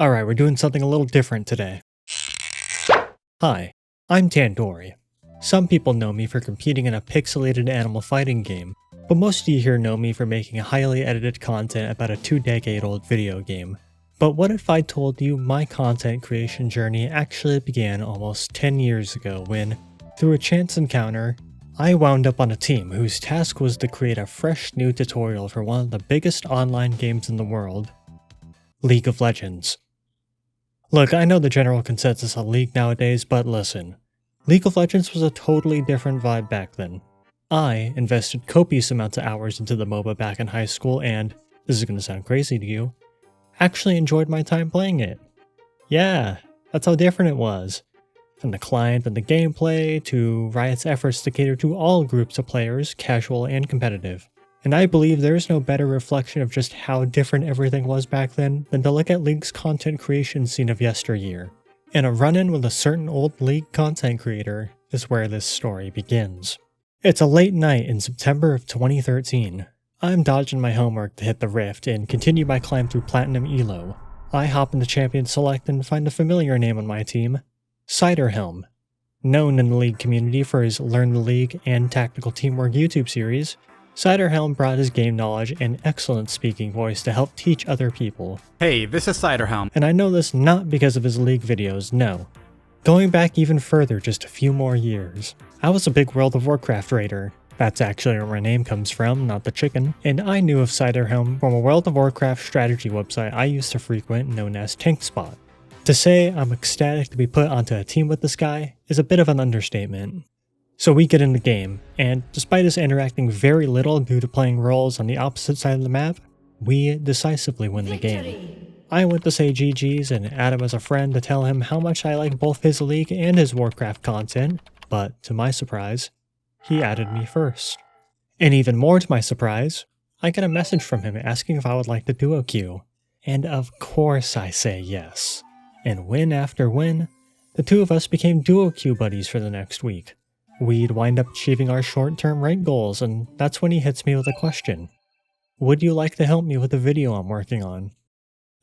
Alright, we're doing something a little different today. Hi, I'm Tandoori. Some people know me for competing in a pixelated animal fighting game, but most of you here know me for making highly edited content about a 2-decade-old video game. But what if I told you my content creation journey actually began almost 10 years ago when, through a chance encounter, I wound up on a team whose task was to create a fresh new tutorial for one of the biggest online games in the world, League of Legends. Look, I know the general consensus on League nowadays, but listen. League of Legends was a totally different vibe back then. I invested copious amounts of hours into the MOBA back in high school and, this is going to sound crazy to you, actually enjoyed my time playing it. Yeah, that's how different it was. From the client and the gameplay, to Riot's efforts to cater to all groups of players, casual and competitive. And I believe there is no better reflection of just how different everything was back then than to look at League's content creation scene of yesteryear. And a run-in with a certain old League content creator is where this story begins. It's a late night in September of 2013. I'm dodging my homework to hit the Rift and continue my climb through Platinum Elo. I hop into Champion Select and find a familiar name on my team, Ciderhelm. Known in the League community for his Learn the League and Tactical Teamwork YouTube series, Ciderhelm brought his game knowledge and excellent speaking voice to help teach other people. Hey, this is Ciderhelm. And I know this not because of his League videos, no. Going back even further just a few more years, I was a big World of Warcraft raider. That's actually where my name comes from, not the chicken. And I knew of Ciderhelm from a World of Warcraft strategy website I used to frequent known as TankSpot. To say I'm ecstatic to be put onto a team with this guy is a bit of an understatement. So we get in the game, and despite us interacting very little due to playing roles on the opposite side of the map, we decisively win the game. I went to say GG's and add him as a friend to tell him how much I like both his League and his Warcraft content, but to my surprise, he added me first. And even more to my surprise, I get a message from him asking if I would like to duo queue. And of course I say yes. And win after win, the two of us became duo queue buddies for the next week. We'd wind up achieving our short-term rank goals, and that's when he hits me with a question. Would you like to help me with the video I'm working on?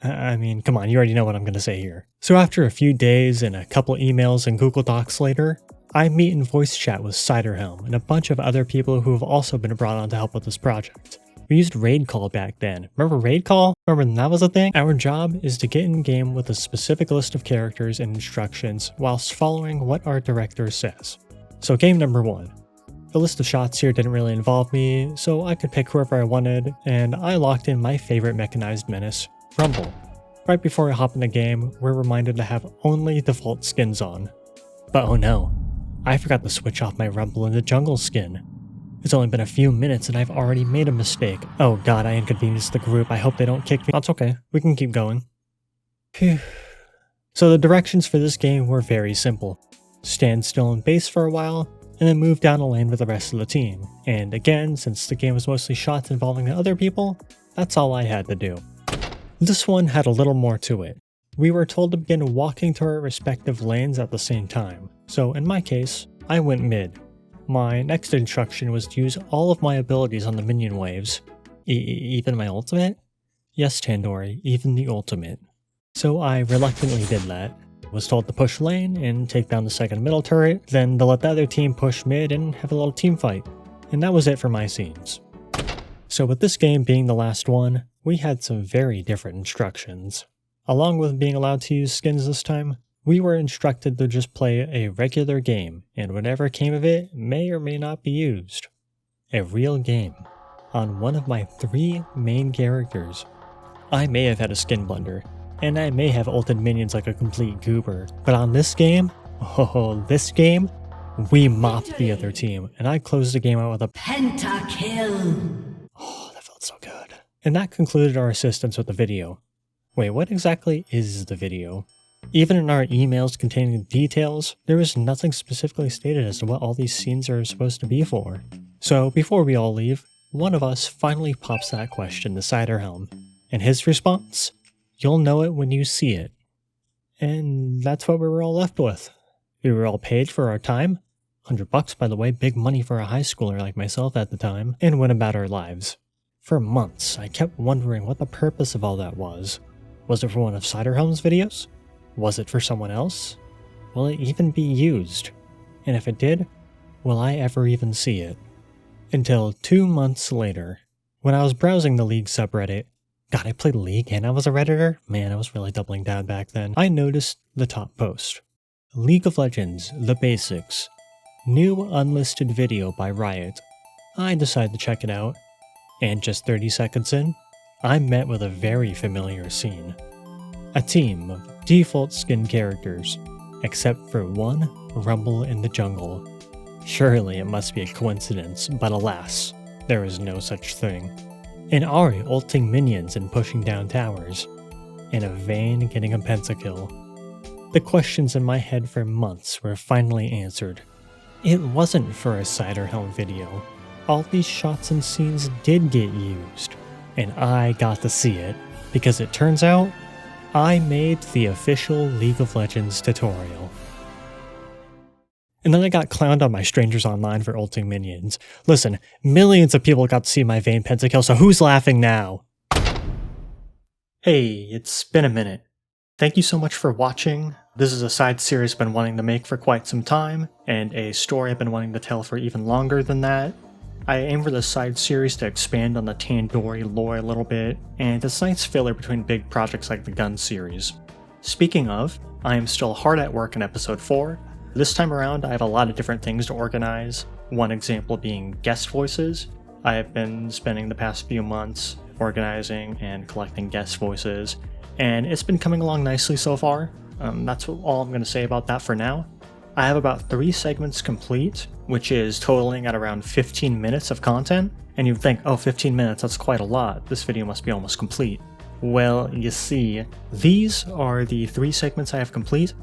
I mean, come on, you already know what I'm going to say here. So after a few days and a couple emails and Google Docs later, I meet and voice chat with Ciderhelm and a bunch of other people who have also been brought on to help with this project. We used Raid Call back then. Remember Raid Call? Remember when that was a thing? Our job is to get in game with a specific list of characters and instructions whilst following what our director says. So game number 1. The list of shots here didn't really involve me, so I could pick whoever I wanted, and I locked in my favorite mechanized menace, Rumble. Right before I hop in the game, we're reminded to have only default skins on. But oh no, I forgot to switch off my Rumble into Jungle skin. It's only been a few minutes and I've already made a mistake. Oh god, I inconvenienced the group, I hope they don't kick me. That's okay, we can keep going. Phew. So the directions for this game were very simple. Stand still in base for a while, and then move down a lane with the rest of the team. And again, since the game was mostly shots involving the other people, that's all I had to do. This one had a little more to it. We were told to begin walking to our respective lanes at the same time, so in my case, I went mid. My next instruction was to use all of my abilities on the minion waves. Even my ultimate? Yes, Tandoori, even the ultimate. So I reluctantly did that. Was told to push lane and take down the second middle turret, then to let the other team push mid and have a little team fight. And that was it for my scenes. So with this game being the last one, we had some very different instructions. Along with being allowed to use skins this time, we were instructed to just play a regular game, and whatever came of it may or may not be used. A real game. On one of my 3 main characters. I may have had a skin blunder, and I may have ulted minions like a complete goober, but on this game, we mopped the other team, and I closed the game out with a pentakill. Oh, that felt so good. And that concluded our assistance with the video. Wait, what exactly is the video? Even in our emails containing the details, there was nothing specifically stated as to what all these scenes are supposed to be for. So before we all leave, one of us finally pops that question to Ciderhelm, and his response? You'll know it when you see it. And that's what we were all left with. We were all paid for our time, $100 by the way, big money for a high schooler like myself at the time, and went about our lives. For months, I kept wondering what the purpose of all that was. Was it for one of Ciderhelm's videos? Was it for someone else? Will it even be used? And if it did, will I ever even see it? Until 2 months later, when I was browsing the League subreddit. God, I played League and I was a Redditor? Man, I was really doubling down back then. I noticed the top post. League of Legends, The Basics. New unlisted video by Riot. I decided to check it out, and just 30 seconds in, I'm met with a very familiar scene. A team of default skin characters, except for one Rumble in the Jungle. Surely it must be a coincidence, but alas, there is no such thing. An Ahri ulting minions and pushing down towers, and a Vayne getting a pentakill. The questions in my head for months were finally answered. It wasn't for a Ciderhelm video. All these shots and scenes did get used, and I got to see it, because it turns out, I made the official League of Legends tutorial. And then I got clowned on my strangers online for ulting minions. Listen, millions of people got to see my Vayne pentakill, so who's laughing now? Hey, it's been a minute. Thank you so much for watching. This is a side series I've been wanting to make for quite some time, and a story I've been wanting to tell for even longer than that. I aim for this side series to expand on the Tandoori lore a little bit, and it's a nice filler between big projects like the GunZ series. Speaking of, I am still hard at work in episode 4. This time around I have a lot of different things to organize, one example being guest voices. I have been spending the past few months organizing and collecting guest voices, and it's been coming along nicely so far. That's all I'm going to say about that for now. I have about 3 segments complete, which is totaling at around 15 minutes of content, and you'd think, oh, 15 minutes, that's quite a lot, this video must be almost complete. Well, you see, these are the 3 segments I have complete,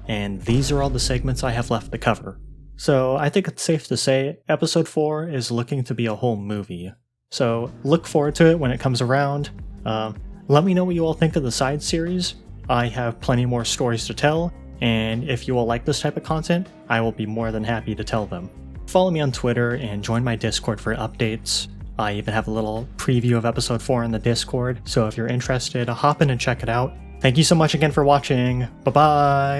and these are all the segments I have left to cover. So I think it's safe to say episode 4 is looking to be a whole movie. So look forward to it when it comes around. Let me know what you all think of the side series. I have plenty more stories to tell, and if you all like this type of content, I will be more than happy to tell them. Follow me on Twitter and join my Discord for updates. I even have a little preview of episode 4 in the Discord, so if you're interested, hop in and check it out. Thank you so much again for watching. Bye bye!